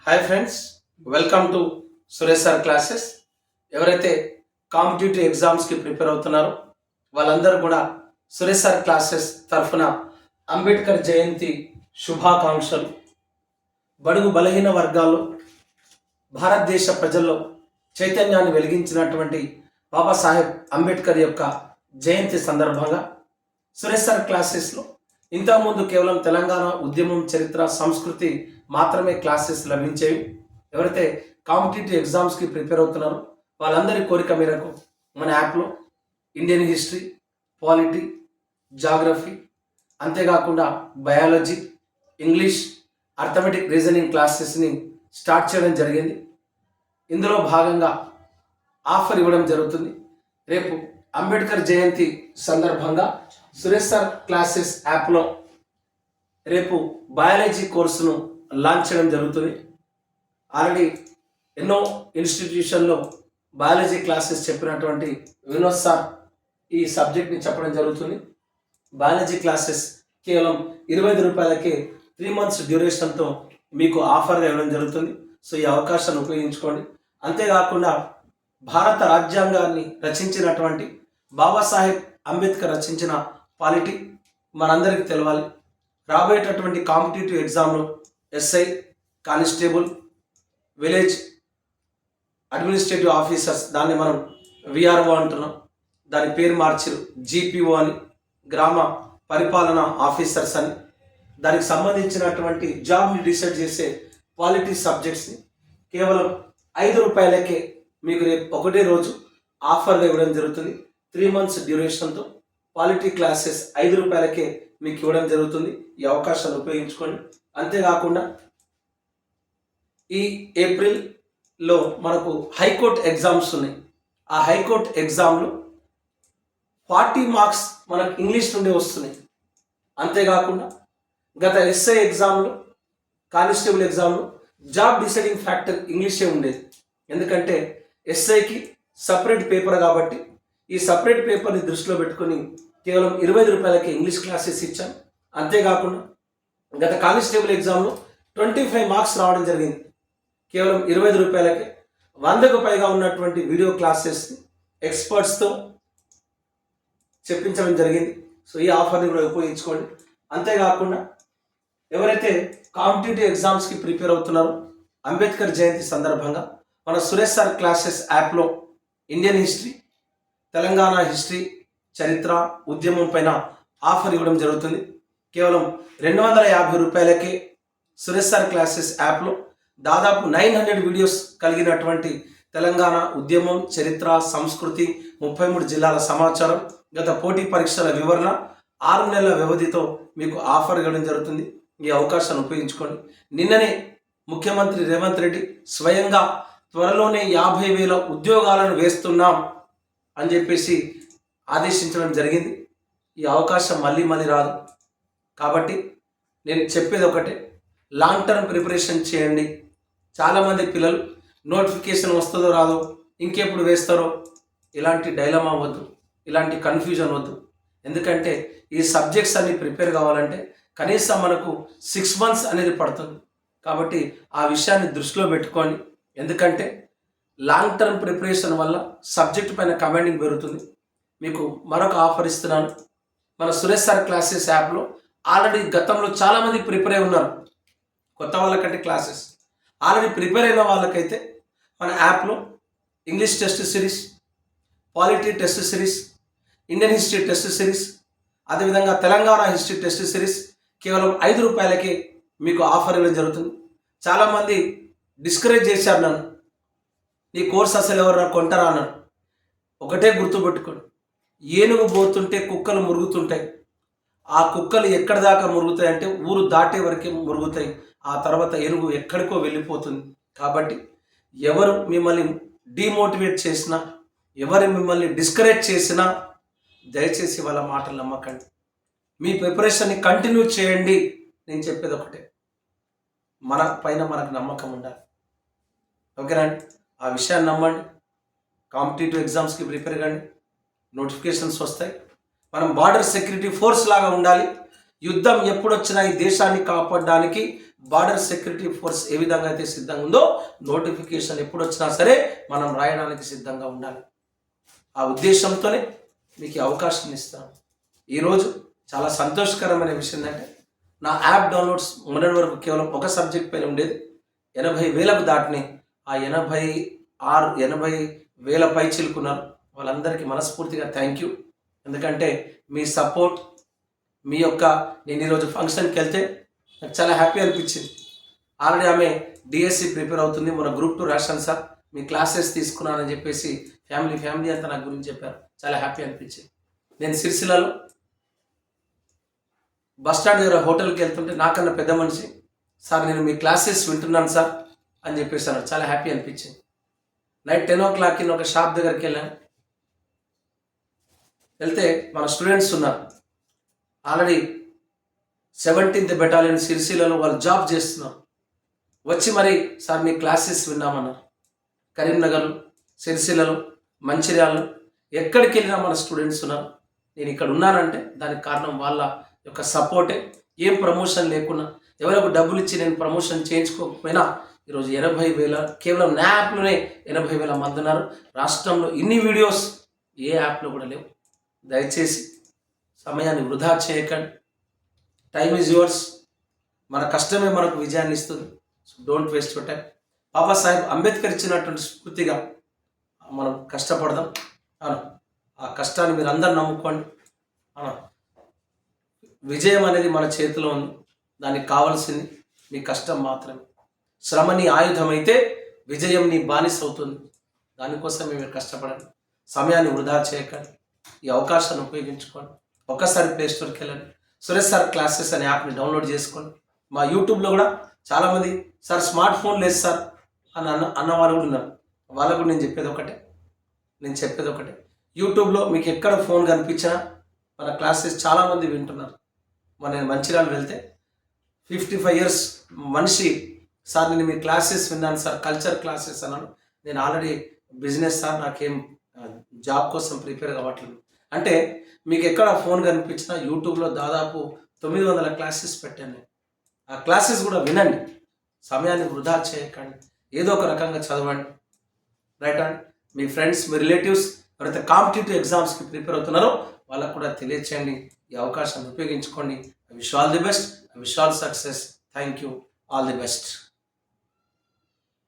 Hi friends, welcome to Suresh sir classes. ఎవరైతే competitive ఎగ్జామ్స్కి prepare అవుతున్నారో వాళ్ళందరూ కూడా సురేష్ సార్ క్లాసెస్ తరఫున అంబేద్కర్ జయంతి శుభాకాంక్షలు. బడుగు బలహీన వర్గాల్లో భారతదేశ ప్రజల్లో చైతన్యాన్ని వెలిగించినటువంటి బాబాసాహెబ్ అంబేద్కర్ యొక్క జయంతి సందర్భంగా సురేష్ సార్ క్లాసెస్లో ఇంతకుముందు కేవలం తెలంగాణ ఉద్యమం, చరిత్ర, సంస్కృతి మాత్రమే క్లాసెస్ లభించేవి. ఎవరైతే కాంపిటేటివ్ ఎగ్జామ్స్కి ప్రిపేర్ అవుతున్నారో వాళ్ళందరి కోరిక మేరకు మన యాప్లో ఇండియన్ హిస్టరీ, పాలిటీ, జాగ్రఫీ, అంతేకాకుండా బయాలజీ, ఇంగ్లీష్, అర్థమెటిక్, రీజనింగ్ క్లాసెస్ని స్టార్ట్ చేయడం జరిగింది. ఇందులో భాగంగా ఆఫర్ ఇవ్వడం జరుగుతుంది. రేపు అంబేద్కర్ జయంతి సందర్భంగా సురేష్ సార్ క్లాసెస్ యాప్లో రేపు బయాలజీ కోర్సును లాంచ్ చేయడం జరుగుతుంది. ఆల్రెడీ ఎన్నో ఇన్స్టిట్యూషన్లో బయాలజీ క్లాసెస్ చెప్పినటువంటి వినోద్ సార్ ఈ సబ్జెక్ట్ని చెప్పడం జరుగుతుంది. బయాలజీ క్లాసెస్ కేవలం 25 రూపాయలకే 3 months డ్యూరేషన్తో మీకు ఆఫర్గా ఇవ్వడం జరుగుతుంది. సో ఈ అవకాశాన్ని ఉపయోగించుకోండి. అంతేకాకుండా భారత రాజ్యాంగాన్ని రచించినటువంటి బాబాసాహెబ్ అంబేద్కర్ రచించిన పాలిటీ మనందరికీ తెలవాలి. రాబోయేటటువంటి కాంపిటేటివ్ ఎగ్జామ్లో SI, constable, village administrative officers, దాన్ని మనం విఆర్ఓ అంటున్నాం, దాని పేరు మార్చారు జీపీఓ అని, గ్రామ పరిపాలన ఆఫీసర్స్ అని, దానికి సంబంధించినటువంటి జాబ్ని డిసైడ్ చేసే పాలిటీ సబ్జెక్ట్స్ని కేవలం 5 రూపాయలకే మీకు రేపు ఒకటే రోజు ఆఫర్గా ఇవ్వడం జరుగుతుంది. 3 months డ్యూరేషన్తో పాలిటీ క్లాసెస్ 5 రూపాయలకే మీకు ఇవ్వడం జరుగుతుంది. ఈ అవకాశాన్ని ఉపయోగించుకోండి. అంతేకాకుండా ఈ ఏప్రిల్లో మనకు హైకోర్టు ఎగ్జామ్స్ ఉన్నాయి. ఆ హైకోర్టు ఎగ్జామ్లో 40 మార్క్స్ మనకు ఇంగ్లీష్ నుండి వస్తున్నాయి. అంతేకాకుండా గత ఎస్ఐ ఎగ్జామ్లో, కానిస్టేబుల్ ఎగ్జామ్లో జాబ్ డిసైడింగ్ ఫ్యాక్టర్ ఇంగ్లీషే ఉండేది. ఎందుకంటే ఎస్ఐకి సపరేట్ పేపర్ కాబట్టి ఈ సపరేట్ పేపర్ని దృష్టిలో పెట్టుకొని కేవలం 25 రూపాయలకి ఇంగ్లీష్ క్లాసెస్ ఇచ్చాం. అంతేకాకుండా గత కానిస్టేబుల్ ఎగ్జామ్లో 25 మార్క్స్ రావడం జరిగింది. కేవలం 25 రూపాయలకి 100కు పైగా ఉన్నటువంటి వీడియో క్లాసెస్ని ఎక్స్పర్ట్స్తో చెప్పించడం జరిగింది. సో ఈ ఆఫర్ని కూడా ఉపయోగించుకోండి. అంతేకాకుండా ఎవరైతే కాంపిటేటివ్ ఎగ్జామ్స్కి ప్రిపేర్ అవుతున్నారో అంబేద్కర్ జయంతి సందర్భంగా మన సురేష్ సార్ క్లాసెస్ యాప్లో ఇండియన్ హిస్టరీ, తెలంగాణ హిస్టరీ, చరిత్ర, ఉద్యమం పైన ఆఫర్ ఇవ్వడం జరుగుతుంది. కేవలం 250 రూపాయలకే సురేష్ సార్ క్లాసెస్ యాప్లో దాదాపు 900 వీడియోస్ కలిగినటువంటి తెలంగాణ ఉద్యమం, చరిత్ర, సంస్కృతి, 33 జిల్లాల సమాచారం, గత పోటీ పరీక్షల వివరణ 6 నెలల వ్యవధితో మీకు ఆఫర్ ఇవ్వడం జరుగుతుంది. ఈ అవకాశాన్ని ఉపయోగించుకోండి. నిన్ననే ముఖ్యమంత్రి రేవంత్ రెడ్డి స్వయంగా త్వరలోనే 50,000 ఉద్యోగాలను వేస్తున్నాం అని చెప్పేసి ఆదేశించడం జరిగింది. ఈ అవకాశం మళ్ళీ రాదు. కాబట్టి నేను చెప్పేది ఒకటే, లాంగ్ టర్మ్ ప్రిపరేషన్ చేయండి. చాలామంది పిల్లలు నోటిఫికేషన్ వస్తుందో రాదో, ఇంకెప్పుడు వేస్తారో, ఇలాంటి డైలమా వద్దు, ఇలాంటి కన్ఫ్యూజన్ వద్దు. ఎందుకంటే ఈ సబ్జెక్ట్స్ అన్ని ప్రిపేర్ కావాలంటే కనీసం మనకు 6 months అనేది పడుతుంది. కాబట్టి ఆ విషయాన్ని దృష్టిలో పెట్టుకోండి. ఎందుకంటే లాంగ్ టర్మ్ ప్రిపరేషన్ వల్ల సబ్జెక్ట్ పైన కమాండింగ్ పెరుగుతుంది. మీకు మరొక ఆఫర్ ఇస్తున్నాను. మన సురేష్ సార్ క్లాసెస్ యాప్లో ఆల్రెడీ గతంలో చాలామంది ప్రిపేర్ అయి ఉన్నారు. కొత్త వాళ్ళకంటే క్లాసెస్ ఆల్రెడీ ప్రిపేర్ అయిన వాళ్ళకైతే మన యాప్లో English test series, polity test series, Indian history test series, అదేవిధంగా తెలంగాణ హిస్టరీ టెస్ట్ సిరీస్ కేవలం 5 రూపాయలకే మీకు ఆఫర్ ఇవ్వడం జరుగుతుంది. చాలామంది డిస్కరేజ్ చేశారు నన్ను, నీ కోర్స్ అసలు ఎవరు కొంటారా అన్నారు. ఒకటే గుర్తుపెట్టుకోండి, ఏనుగు పోతుంటే కుక్కలు మురుగుతుంటాయి. ఆ కుక్కలు ఎక్కడి దాకా మురుగుతాయి అంటే ఊరు దాటే వరకే మురుగుతాయి. ఆ తర్వాత ఏనుగు ఎక్కడికో వెళ్ళిపోతుంది. కాబట్టి ఎవరు మిమ్మల్ని డిమోటివేట్ చేసినా, ఎవరు మిమ్మల్ని డిస్కరేజ్ చేసినా దయచేసి వాళ్ళ మాటలు నమ్మకండి. మీ ప్రిపరేషన్ని కంటిన్యూ చేయండి. నేను చెప్పేది ఒకటే, మన పైన మనకు నమ్మకం ఉండాలి. ఓకేనా? ఆ విషయాన్ని నమ్మండి. కాంపిటేటివ్ ఎగ్జామ్స్కి ప్రిపేర్ కండి. నోటిఫికేషన్స్ వస్తాయి. మనం బార్డర్ సెక్యూరిటీ ఫోర్స్ లాగా ఉండాలి. యుద్ధం ఎప్పుడొచ్చినా ఈ దేశాన్ని కాపాడడానికి బార్డర్ సెక్యూరిటీ ఫోర్స్ ఏ విధంగా అయితే సిద్ధంగా ఉందో నోటిఫికేషన్ ఎప్పుడు వచ్చినా సరే మనం రాయడానికి సిద్ధంగా ఉండాలి. ఆ ఉద్దేశంతోనే మీకు ఈ అవకాశం ఇస్తాను. ఈరోజు చాలా సంతోషకరమైన విషయం ఏంటంటే నా యాప్ డౌన్లోడ్స్ మొన్నటి వరకు కేవలం ఒక సబ్జెక్ట్ పైన ఉండేది, 80,000కు దాటినాయి. ఆ 80,000 పై చిలుకున్నారు. వాళ్ళందరికీ మనస్ఫూర్తిగా థ్యాంక్ యూ. ఎందుకంటే మీ సపోర్ట్, మీ యొక్క నేను ఈరోజు ఫంక్షన్కి వెళ్తే నాకు చాలా హ్యాపీ అనిపించింది. ఆల్రెడీ ఆమె డిఎస్సి ప్రిపేర్ అవుతుంది, మన గ్రూప్ 2 రాశాను సార్, మీ క్లాసెస్ తీసుకున్నానని చెప్పేసి ఫ్యామిలీ అంతా నా గురించి చెప్పారు. చాలా హ్యాపీ అనిపించింది. నేను సిరిసిల్లలో బస్ స్టాండ్ దగ్గర హోటల్కి వెళ్తుంటే నాకన్నా పెద్ద మనిషి, సార్ నేను మీ క్లాసెస్ వింటున్నాను సార్ అని చెప్పేసి అన్నారు. చాలా హ్యాపీ అనిపించింది. నైట్ 10 o'clock ఒక షాప్ దగ్గరికి వెళ్ళాను. వెళ్తే మన స్టూడెంట్స్ ఉన్నారు. ఆల్రెడీ 17th బెటాలియన్ సిరిసిల్లలో వాళ్ళు జాబ్ చేస్తున్నారు. వచ్చి మరి సార్ మీ క్లాసెస్ విన్నామన్నారు. కరీంనగర్, సిరిసిల్లలో, మంచిర్యాలలో ఎక్కడికి వెళ్ళినా మన స్టూడెంట్స్ ఉన్నారు. నేను ఇక్కడ ఉన్నానంటే దానికి కారణం వాళ్ళ యొక్క సపోర్టే. ఏం ప్రమోషన్ లేకున్నా, ఎవరికి డబ్బులు ఇచ్చి నేను ప్రమోషన్ చేయించుకోకపోయినా ఈరోజు 80,000 కేవలం నా యాప్లోనే 80,000 మంది ఉన్నారు. రాష్ట్రంలో ఇన్ని వీడియోస్ ఏ యాప్లో కూడా లేవు. దయచేసి సమయాన్ని వృధా చేయకండి. Time is yours. మన కష్టమే మనకు విజయాన్ని ఇస్తుంది. So don't waste your time. Babasaheb Ambedkar ఇచ్చినటువంటి స్ఫూర్తిగా మనం కష్టపడదాం. అవును, ఆ కష్టాన్ని మీరు అందరు నమ్ముకోండి. అవును, విజయం అనేది మన చేతిలో ఉంది. దానికి కావాల్సింది మీ కష్టం మాత్రమే. శ్రమ నీ ఆయుధం అయితే విజయం నీ బానిస అవుతుంది. దానికోసమే మీరు కష్టపడండి. సమయాన్ని వృధా చేయకండి. ఈ అవకాశాన్ని ఉపయోగించుకోండి. ఒక్కసారి ప్లే స్టోర్కి వెళ్ళండి, సురేష్ సార్ క్లాసెస్ అనే యాప్ని డౌన్లోడ్ చేసుకోండి. మా యూట్యూబ్లో కూడా చాలామంది సార్ స్మార్ట్ ఫోన్ లేదు సార్ అని అన్నవాళ్ళు కూడా ఉన్నారు. వాళ్ళకు నేను చెప్పేది ఒకటే, యూట్యూబ్లో మీకు ఎక్కడ ఫోన్ కనిపించినా మన క్లాసెస్ చాలామంది వింటున్నారు. నేను మంచిర్యాల వెళ్తే 55 years మనిషి, సార్ నేను మీ క్లాసెస్ విన్నాను సార్, కల్చర్ క్లాసెస్ అన్నాను. నేను ఆల్రెడీ బిజినెస్ సార్, నాకేం జాబ్ కోసం ప్రిపేర్ కావట్లేదు అంటే, మీకు ఎక్కడ ఫోన్ కనిపించినా యూట్యూబ్లో దాదాపు 900 క్లాసెస్ పెట్టాను నేను. ఆ క్లాసెస్ కూడా వినండి. సమయాన్ని వృధా చేయకండి. ఏదో ఒక రకంగా చదవండి. Right and me friends, me relatives ఎవరైతే కాంపిటేటివ్ ఎగ్జామ్స్కి ప్రిపేర్ అవుతున్నారో వాళ్ళకు కూడా తెలియచేయండి. ఈ అవకాశాన్ని ఉపయోగించుకోండి. I wish you all the best. I wish you all success. Thank you. All the best.